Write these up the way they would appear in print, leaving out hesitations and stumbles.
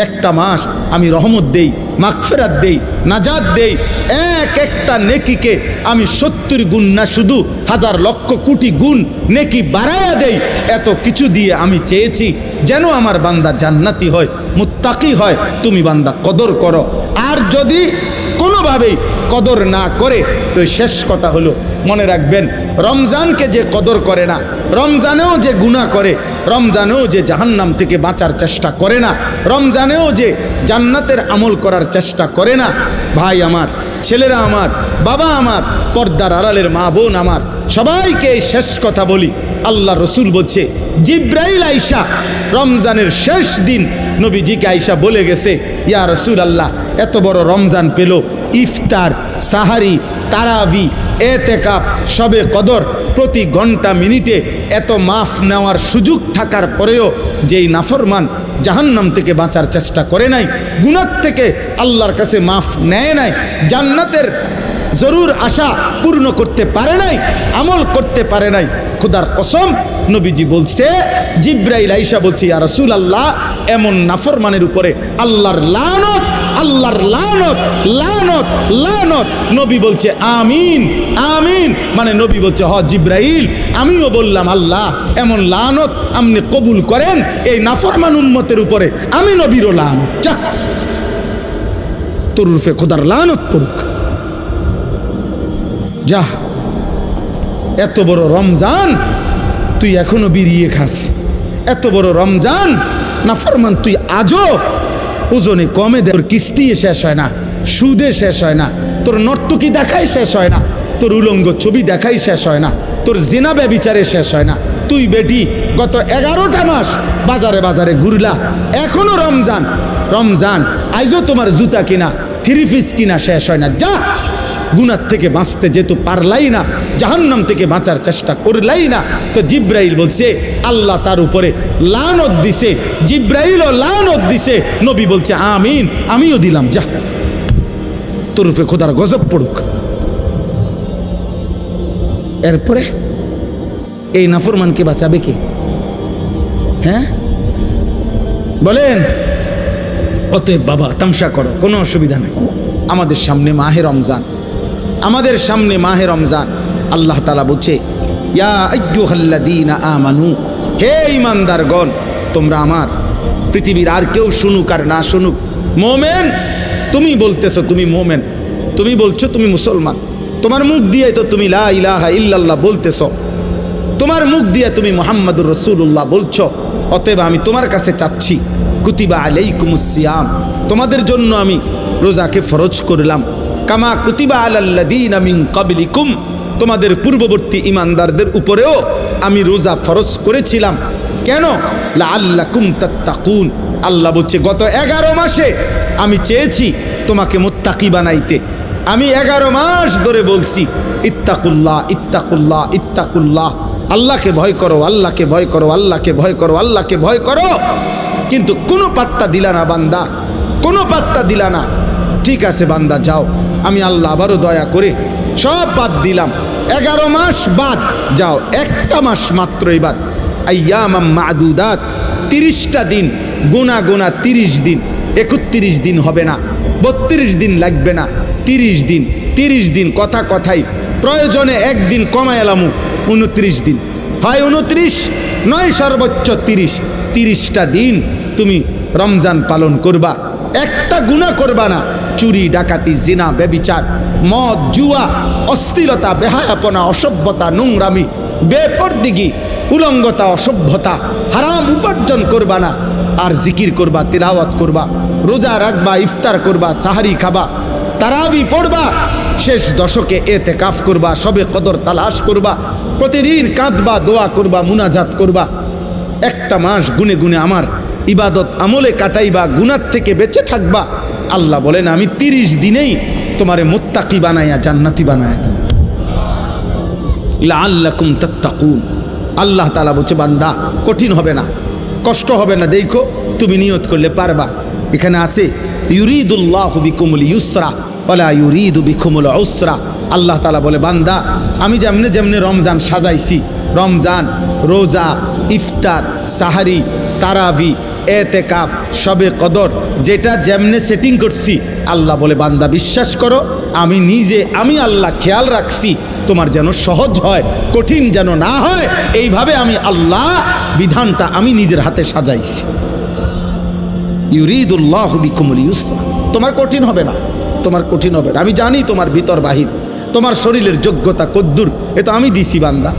একটা মাস আমি রহমত দেই, মাগফিরাত দেই, নাজাত দেই। এক একটা নেকিকে আমি 70 গুণ না, শুধু হাজার লক্ষ কোটি গুণ নেকি বাড়ায়া দেই। এত কিছু দিয়ে আমি চেয়েছি যেন আমার বান্দা জান্নাতি হয়, মুত্তাকি হয়। তুমি বান্দা কদর করো। আর যদি কোনোভাবেই কদর না করে, তো শেষ কথা হলো, মনে রাখবেন, রমজানকে যে কদর করে না, রমজানেও যে গুনাহ করে, রমজানেও যে জাহান্নাম থেকে বাঁচার চেষ্টা করে না, রমজানেও যে জান্নাতের আমল করার চেষ্টা করে না, ভাই আমার, ছেলেরা আমার, বাবা আমার, পর্দার আড়ালের মা বোন আমার, সবাইকে এই শেষ কথা বলি। আল্লাহ রসুল বলছে, জিব্রাইল আইসা রমজানের শেষ দিন নবীজিকে আইসা বলে গেছে, ইয়া রসুল আল্লাহ, এত বড় রমজান পেল, ইফতার, সাহারি, তারাবি, এতেকাফ, শবে কদর, প্রতি ঘন্টা মিনিটে এত মাফ নেওয়ার সুযোগ থাকার পরেও যেই নাফরমান জাহান্নাম থেকে বাঁচার চেষ্টা করে নাই, গুনাহ থেকে আল্লাহর কাছে মাফ নেয় নাই, জান্নাতের জরুর আশা পূর্ণ করতে পারে নাই, আমল করতে পারে নাই, খুদার কসম নবীজি বলছে, জিব্রাইল আইসা বলছে, ইয়া রাসূলুল্লাহ, এমন নাফরমানের উপরে আল্লাহর লানত, আল্লাহর লানত, লানত, লানত। নবী বলছে আমিন, আমিন। মানে নবী বলছে, হ জিব্রাইল, আমিও বললাম আল্লাহ, এমন লানত আপনি কবুল করেন এই নাফরমান উম্মতের উপরে, আমি নবীরও লানত। যা, তোর রূপে খোদার লানত পড়ুক। যা, এত বড় রমজান তুই এখনো বিড়িয়ে খাস, এত বড় রমজান নাফরমান তুই আজও ওজনে কমে দে। তোর কিস্তি শেষ হয় না, সুদে শেষ হয় না, তোর নর্তকী দেখাই শেষ হয় না, তোর উলঙ্গ ছবি দেখাই শেষ হয় না, তোর জিনা ব্যভিচারে শেষ হয় না। তুই বেটি গত 11টা মাস বাজারে বাজারে ঘুরলা, এখনো রমজান, রমজান আইজও তোমার জুতা কিনা, 3 পিস কিনা শেষ হয় না। যা, গুনাহ থেকে বাঁচতে যেহেতু পারলাই না, জাহান্নাম থেকে বাঁচার চেষ্টা করলাই না, তো জিব্রাইল বলছে আল্লাহ তার উপরে লানত দিছে, জিব্রাইলও লানত দিছে। নবী বলছে আমিন, আমিও দিলাম। যা, তোর উপরে খোদার গজব পড়ুক। এরপরে এই নাফরমানকে বাঁচাবে কে? হ্যাঁ বলেন? অতএব বাবা, তামসা করো, কোনো অসুবিধা নেই। আমাদের সামনে মাহে রমজান, আমাদের সামনে মাহে রমজান। আল্লাহ তাআলা বলছে, ইয়া আইয়ুহাল্লাযীনা আমানু, হে ঈমানদারগণ, তোমরা আমার, পৃথিবীর আর কেউ শুনুক আর না শুনুক, মোমেন, তুমি বলতেছো তুমি মোমেন, তুমি বলছো তুমি মুসলমান, তোমার মুখ দিয়ে তো তুমি লা ইলাহা ইল্লাল্লাহ বলতেছো, তোমার মুখ দিয়ে তুমি মুহাম্মাদুর রাসূলুল্লাহ বলছো। অতএব আমি তোমার কাছে চাচ্ছি, কুতিবা আলাইকুমুস সিয়াম, তোমাদের জন্য আমি রোজাকে ফরজ করলাম, কামা কুতিবা আলাল্লাযীনা মিন ক্বাবলিকুম, তোমাদের পূর্ববর্তী ঈমানদারদের উপরেও আমি রোজা ফরজ করেছিলাম। কেন? লাআল্লাকুম তাত্তাকুন। আল্লাহ বলছে, গত 11 মাসে আমি চেয়েছি তোমাকে মুত্তাকি বানাইতে। আমি 11 মাস ধরে বলছি, ইত্তাকুল্লাহ, ইত্তাকুল্লাহ, ইত্তাকুল্লাহ, আল্লাহকে ভয় করো, আল্লাহকে ভয় করো, আল্লাহকে ভয় করো, আল্লাহকে ভয় করো। কিন্তু কোনো পাত্তা দিলা না বান্দা, কোনো পাত্তা দিলা না। ঠিক আছে বান্দা, যাও, আমি আল্লাহ আবারও দয়া করে সব বাদ দিলাম, 11 মাস বাদ, যাও, একটা মাস মাত্র এবার, আইয়ামাম মাদুদাত, 30টা দিন, গোনা গোনা 30 দিন, 31 দিন হবে না, 32 দিন লাগবে না, 30 দিন, 30 দিন, কথা কথাই, প্রয়োজনে একদিন কমায় এলামু, 29 দিন, হয় 29 নয় সর্বোচ্চ 30, 30টা দিন তুমি রমজান পালন করবা, একটা গুনাহ করবা না। চুরি, ডাকাতি, জিনা, ব্যভিচার, মদ, জুয়া, অশ্লীলতা, বেহায়াপনা, অসভ্যতা, নোংরামি, বেপরদিগি, উলঙ্গতা, অসভ্যতা, হারাম উপার্জন করবা না। আর জিকির করবা, তিলাওয়াত করবা, রোজা রাখবা, ইফতার করবা, সাহারি খাবা, তারাবি পড়বা, শেষ দশকে এতেকাফ করবা, শবে কদর তালাশ করবা, প্রতিদিন কাঁদবা, দোয়া করবা, মুনাজাত করবা, একটা মাস গুনে গুনে আমার ইবাদত আমলে কাটাইবা, গুনাহ থেকে বেঁচে থাকবা। আল্লাহ বলেন, আমি 30 দিনেই তোমারে মুত্তাকি বানাইয়া জান্নাতি বানায়া দেব। লাআল্লাকুম তাত্তাকুন। আল্লাহ তাআলা বলছে, বান্দা কঠিন হবে না, কষ্ট হবে না, দেখো তুমি নিয়ত করলে পারবা। এখানে আছে, ইউরিদুল্লাহু বিকুমুল ইউসরা ওয়ালা ইউরিদু বিকুমুল উসরা। আল্লাহ তাআলা বলে, বান্দা আমি যেমনে যেমনে রমজান সাজাইছি, রমজান, রোজা, ইফতার, সাহারি, তারাবি, এতেকাফ, শবে কদর, যেটা যেমনে সেটিং করছি, আল্লাহ বলে বান্দা বিশ্বাস করো আমি আল্লাহ খেয়াল রাখছি তোমার যেন সহজ হয়, কঠিন যেন না হয়। এইভাবে আমি আল্লাহ বিধানটা আমি নিজের হাতে সাজাইছি। ইউরিদুল্লাহু বিকুমুল ইউসরা, তোমার কঠিন হবে না, তোমার কঠিন হবে না। আমি জানি তোমার ভিতর বাহির, তোমার শরীরের যোগ্যতা কদ্দুর, এ তো আমি দিছি বান্দা।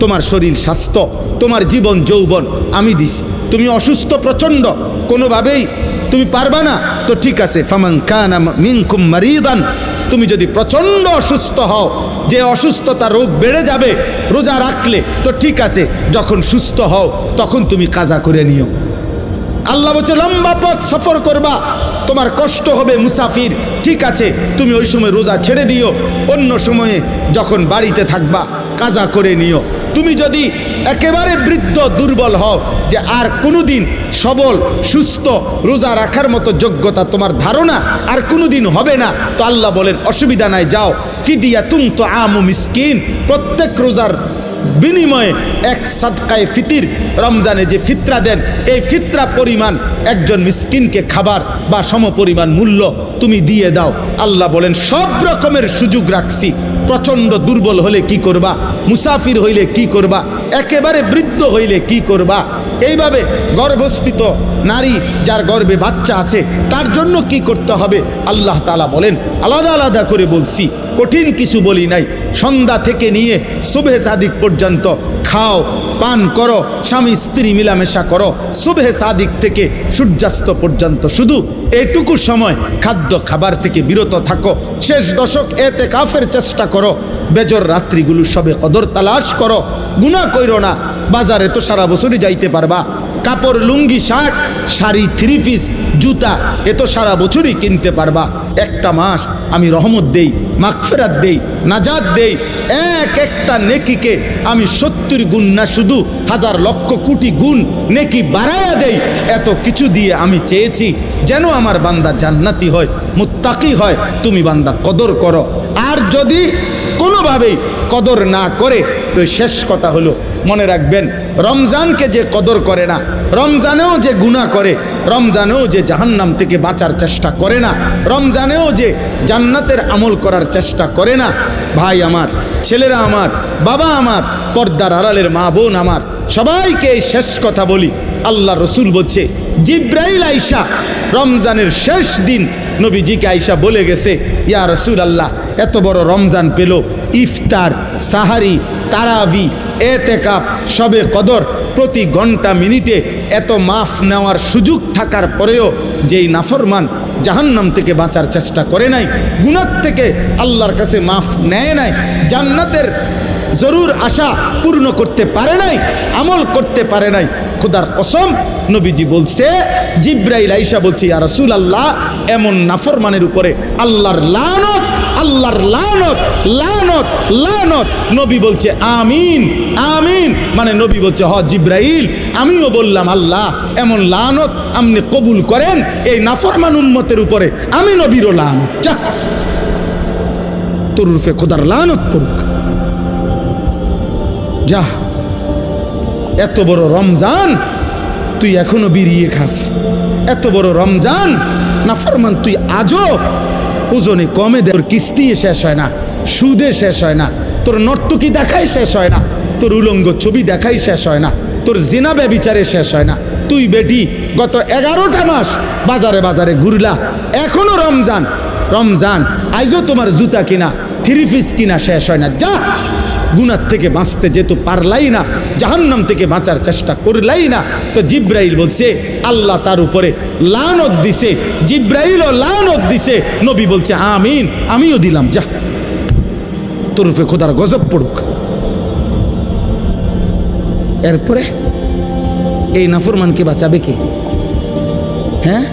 তোমার শরীর স্বাস্থ্য, তোমার জীবন যৌবন আমি দিছি। তুমি অসুস্থ প্রচণ্ড, কোনোভাবেই তুমি পারবা না, তো ঠিক আছে, ফামান কানা মিনকুম মারিদান, তুমি যদি প্রচণ্ড অসুস্থ হও, যে অসুস্থতা রোগ বেড়ে যাবে রোজা রাখলে, তো ঠিক আছে, যখন সুস্থ হও তখন তুমি কাজা করে নিও। আল্লাহ বলছে লম্বা পথ সফর করবা, তোমার কষ্ট হবে মুসাফির, ঠিক আছে, তুমি ওই সময় রোজা ছেড়ে দিও, অন্য সময়ে যখন বাড়িতে থাকবা কাজা করে নিও। তুমি যদি একেবারে বৃদ্ধ দুর্বল হও, যে আর কোনোদিন সবল সুস্থ রোজা রাখার মতো যোগ্যতা তোমার ধারণা আর কোনোদিন হবে না, তো আল্লাহ বলেন অসুবিধা নাই, যাও ফিদিয়াতুন তুআমু মিসকিন, প্রত্যেক রোজার বিনিময়ে এক সাদকায়ে ফিতির, রমজানে যে ফিতরা দেন এই ফিতরা পরিমাণ একজন মিসকিনকে খাবার বা সমপরিমাণ মূল্য তুমি দিয়ে দাও। আল্লাহ বলেন সব রকমের সুযোগ রাখছি। প্রচণ্ড দুর্বল হলে কি করবা, মুসাফির হইলে কি করবা, একেবারে বৃদ্ধ হইলে কি করবা, এইভাবে গর্ভস্থিত নারী যার গর্ভে বাচ্চা আছে তার জন্য কি করতে হবে, আল্লাহ তাআলা বলেন আলাদা আলাদা করে বলছি, কঠিন কিছু বলি নাই। সন্ধ্যা থেকে নিয়ে সুবহে সাদিক পর্যন্ত খাও, পান করো, স্বামী স্ত্রী মিলামেশা করো, সুবহে সাদিক থেকে সূর্যাস্ত পর্যন্ত শুধু এইটুকু সময় খাদ্য খাবার থেকে বিরত থাকো। শেষ দশক এতেকাফের চেষ্টা করো, বেজর রাত্রিগুলো সবে কদর তালাশ করো, গুনাহ কইরো না। বাজারে তো সারা বছরই যাইতে পারবা, কাপড় লুঙ্গি শার্ট শাড়ি থ্রি পিস জুতা এ তো সারা বছরই কিনতে পারবা। একটা মাস আমি রহমত দেই, মাগফিরাত দেই, নাজাত দেই, একটা নেকিকে আমি 70 গুণ না শুধু হাজার লক্ষ কোটি গুণ নেকি বাড়ায়া দেই। এত কিছু দিয়ে আমি চেয়েছি যেন আমার বান্দা জান্নাতি হয়, মুত্তাকি হয়। তুমি বান্দা কদর করো, আর যদি কোনোভাবেই কদর না করে তো শেষ কথা হলো মনে রাখবেন, রমজানকে যে কদর করে না, রমজানেও যে গুনাহ করে, রমজানেও যে জাহান্নাম থেকে বাঁচার চেষ্টা করে না, রমজানেও যে জান্নাতের আমল করার চেষ্টা করে না, ভাই আমার, ছেলেরা আমার, বাবা আমার, পর্দার আড়ালের মা বোন আমার, সবাইকে এই শেষ কথা বলি। আল্লাহ রসুল বলছে জিব্রাইল আইসা রমজানের শেষ দিন নবীজিকে আইসা বলে গেছে, ইয়া রসুল আল্লাহ, এত বড় রমজান পেল, ইফতার, সাহারি, তারাবি, এতেকাফ, শবে কদর, প্রতি ঘন্টা মিনিটে এত মাফ নেওয়ার সুযোগ থাকার পরেও যেই নাফরমান জাহান্নাম থেকে বাঁচার চেষ্টা করে নাই, গুনাহ থেকে আল্লাহর কাছে মাফ নেয় নাই, জান্নাতের জরুর আশা পূর্ণ করতে পারে নাই, আমল করতে পারে নাই, খোদার কসম নবীজি বলছে, জিব্রাইল আইসা বলছে, ইয়া রাসূলুল্লাহ, এমন নাফরমানের উপরে আল্লাহর লানত, আল্লাহর লানত, লানত, লানত। নবী বলছে আমিন, আমিন, মানে নবী বলছে হ জিব্রাইল, আমিও বললাম আল্লাহ এমন লানত আপনি কবুল করেন এই নাফরমান উম্মতের উপরে, আমি নবীরও লানত, যা তোর রূপে খোদার লানত পড়ুক, যা। এত বড় রমজান তুই এখনো বিড়িয়ে খাস, এত বড় রমজান নাফরমান তুই আজও ওজনে কমে দে, তোর কিস্তি শেষ হয় না, সুদে শেষ হয় না, তোর নর্তকী দেখাই শেষ হয় না, তোর উলঙ্গ ছবি দেখাই শেষ হয় না, তোর জিনা ব্যভিচারে শেষ হয় না। তুই বেটি গত 11টা মাস বাজারে বাজারে ঘুরলা, এখনো রমজান, রমজান আইজও তোমার জুতা কিনা থ্রি পিস কিনা শেষ হয় না, যা। গুনাহ থেকে বাঁচতে যেহেতু পারলাই না, জাহান্নাম থেকে বাঁচার চেষ্টা করলাই না, তো জিব্রাইল বলছে আল্লাহ তার উপরে লানত দিছে, জিব্রাইলও লানত দিছে, নবী বলছে আমিন, আমিও দিলাম, যা তোর উপরে খোদার গজব পড়ুক। এরপরে এই নাফরমানকে বাঁচাবে কে? হ্যাঁ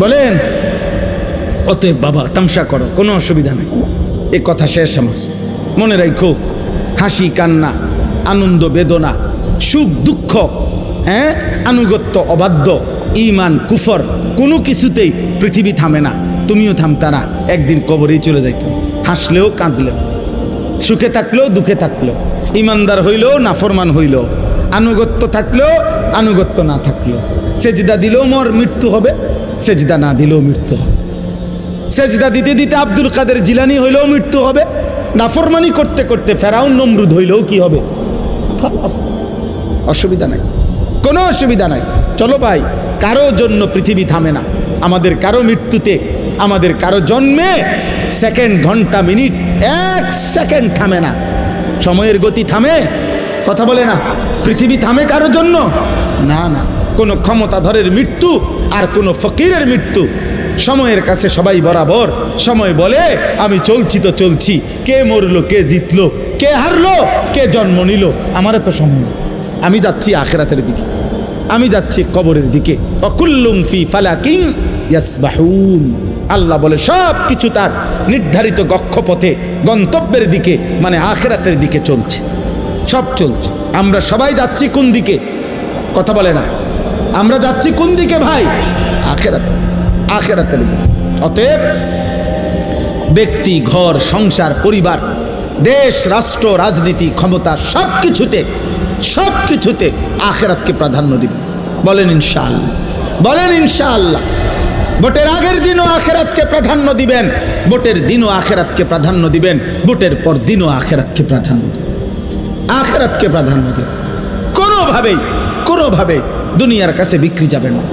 বলেন? অতএব বাবা তামসা করো, কোনো অসুবিধা নেই, এ কথা শেষ আমার। মনে রাখো, হাসি কান্না, আনন্দ বেদনা, সুখ দুঃখ, হ্যাঁ, আনুগত্য অবাধ্য, ঈমান কুফর, কোনো কিছুতেই পৃথিবী থামে না, তুমিও থামতা না, একদিন কবরেই চলে যাইত। হাসলেও কাঁদলেও, সুখে থাকলেও দুঃখে থাকলেও, ইমানদার হইলেও নাফরমান হইলেও, আনুগত্য থাকলেও আনুগত্য না থাকলো। সেজদা দিলেও মৃত্যু হবে, সেজদা না দিলেও মৃত্যু হবে। সেজদা দিতে দিতে আব্দুল কাদের জিলানী হইলেও মৃত্যু হবে, নাফরমানি করতে করতে ফেরাউন নমরুদ হইলেও কি হবে? খালাস, অসুবিধা নাই, কোনো অসুবিধা নাই। চলো ভাই, কারো জন্য পৃথিবী থামে না। আমাদের কারো মৃত্যুতে, আমাদের কারো জন্মে সেকেন্ড, ঘন্টা, মিনিট, 1 সেকেন্ড থামে না। সময়ের গতি থামে? কথা বলে না। পৃথিবী থামে কারো জন্য? না না। কোনো ক্ষমতাধরের মৃত্যু আর কোনো ফকিরের মৃত্যু সময়ের কাছে সবাই বরাবর। সময় বলে আমি চলছি তো চলছি, কে মরলো, কে জিতলো, কে হারলো, কে জন্ম নিল, আমার তো সময়। আমি যাচ্ছি আখিরাতের দিকে, আমি যাচ্ছি কবরের দিকে। অকুল্লুম ফি ফালাকিন ইয়াসবাহুন। আল্লাহ বলে সব কিছু তার নির্ধারিত গক্ষপথে, গন্তব্যের দিকে, মানে আখিরাতের দিকে চলছে, সব চলছে। আমরা সবাই যাচ্ছি কোন দিকে? কথা বলে না। আমরা যাচ্ছি কোন দিকে ভাই? আখিরাতের, আখিরাতের দিকে। অতএব ব্যক্তি, ঘর, সংসার, পরিবার, দেশ, রাষ্ট্র, রাজনীতি, ক্ষমতা, সব কিছুতে আখিরাতকে প্রাধান্য দিবেন। বলেন ইনশাআল্লাহ, বলেন ইনশাআল্লাহ। ভোটের আগের দিনও আখিরাতকে প্রাধান্য দিবেন, ভোটের দিনও আখিরাতকে প্রাধান্য দিবেন, ভোটের পর দিনও আখিরাতকে প্রাধান্য দিবেন, আখিরাতকে প্রাধান্য দিবেন। কোনোভাবেই দুনিয়ার কাছে বিক্রি যাবেন না।